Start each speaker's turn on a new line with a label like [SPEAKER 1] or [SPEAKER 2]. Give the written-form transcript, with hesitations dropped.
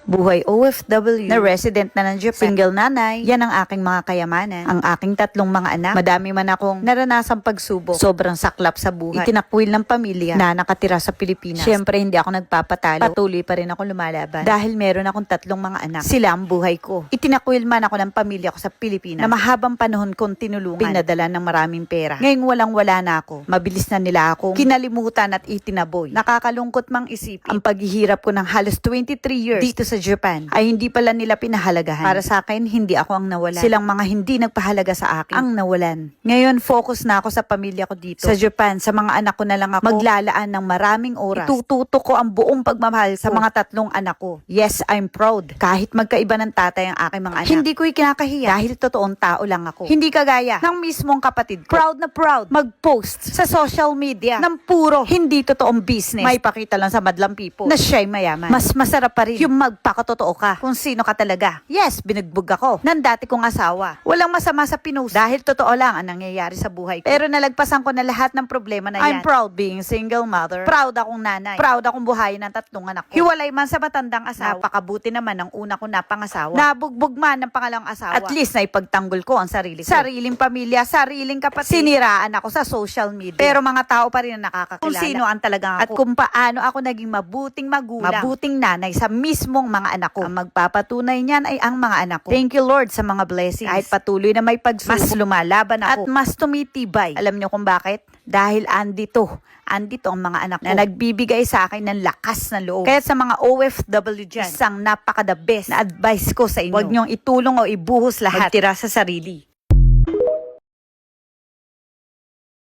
[SPEAKER 1] Buhay OFW na resident na ng Japan, single nanay, yan ang aking mga kayamanan. Ang aking tatlong mga anak, madami man akong naranasang pagsubok, sobrang saklap sa buhay, itinakwil ng pamilya na nakatira sa Pilipinas. Siyempre, hindi ako nagpapatalo, patuloy pa rin ako lumalaban. Dahil meron akong tatlong mga anak, sila ang buhay ko. Itinakwil man ako ng pamilya ko sa Pilipinas, na mahabang panahon kong tinulungan, pinadala ng maraming pera. Ngayong walang-wala na ako, mabilis na nila akong kinalimutan at itinaboy. Nakakalungkot mang isipin, ang paghihirap ko ng halos 23 years dito sa Japan ay hindi pala nila pinahalagahan. Para sa akin, hindi ako ang nawalan. Silang mga hindi nagpahalaga sa akin ang nawalan. Ngayon, focus na ako sa pamilya ko dito. Sa Japan, sa mga anak ko na lang ako maglalaan ng maraming oras. Itututo ko ang buong pagmamahal sa mga tatlong anak ko. Yes, I'm proud. Kahit magkaiba ng tatay ang aking mga anak. Hindi ko ikinakahiya dahil totoong tao lang ako. Hindi kagaya ng mismong kapatid ko. Proud na proud mag-post sa social media ng puro hindi totoong business. May pakita lang sa madlang people na siya'y mayaman. Mas masarap pa rin yung magpakatotoo ka kung sino ka talaga. Yes, binugbog ako ng dati kong asawa. Walang masama sa pinost dahil totoo lang ang nangyayari sa buhay ko. Pero nalagpasan ko na lahat ng problema na yan. I'm proud being single mother. Proud akong nanay. Proud akong buhayin ng tatlong anak ko. Hiwalay man sa matandang asawa. Napakabuti naman ng una ko na pangasawa. Nabugbog man ng pangalawang asawa. At least naipagtanggol ko ang sarili ko. Sariling pamilya, sariling kapatid. Siniraan ako sa social media. Pero mga tao pa rin na nakakakilala kung sino ang talagang ako. At kung paano ako naging mabuting magulang, mabuting nanay sa mismong mga anak ko. Ang magpapatunay niyan ay ang mga anak ko. Thank you Lord sa mga blessings. Kahit patuloy na may pagsubok, mas lumalaban ako. At mas tumitibay. Alam niyo kung bakit? Dahil andito ang mga anak ko na nagbibigay sa akin ng lakas ng loob. Kaya sa mga OFW dyan, isang napaka-the best na advice ko sa inyo. Huwag niyong itulong o ibuhos lahat. Magtira sa sarili.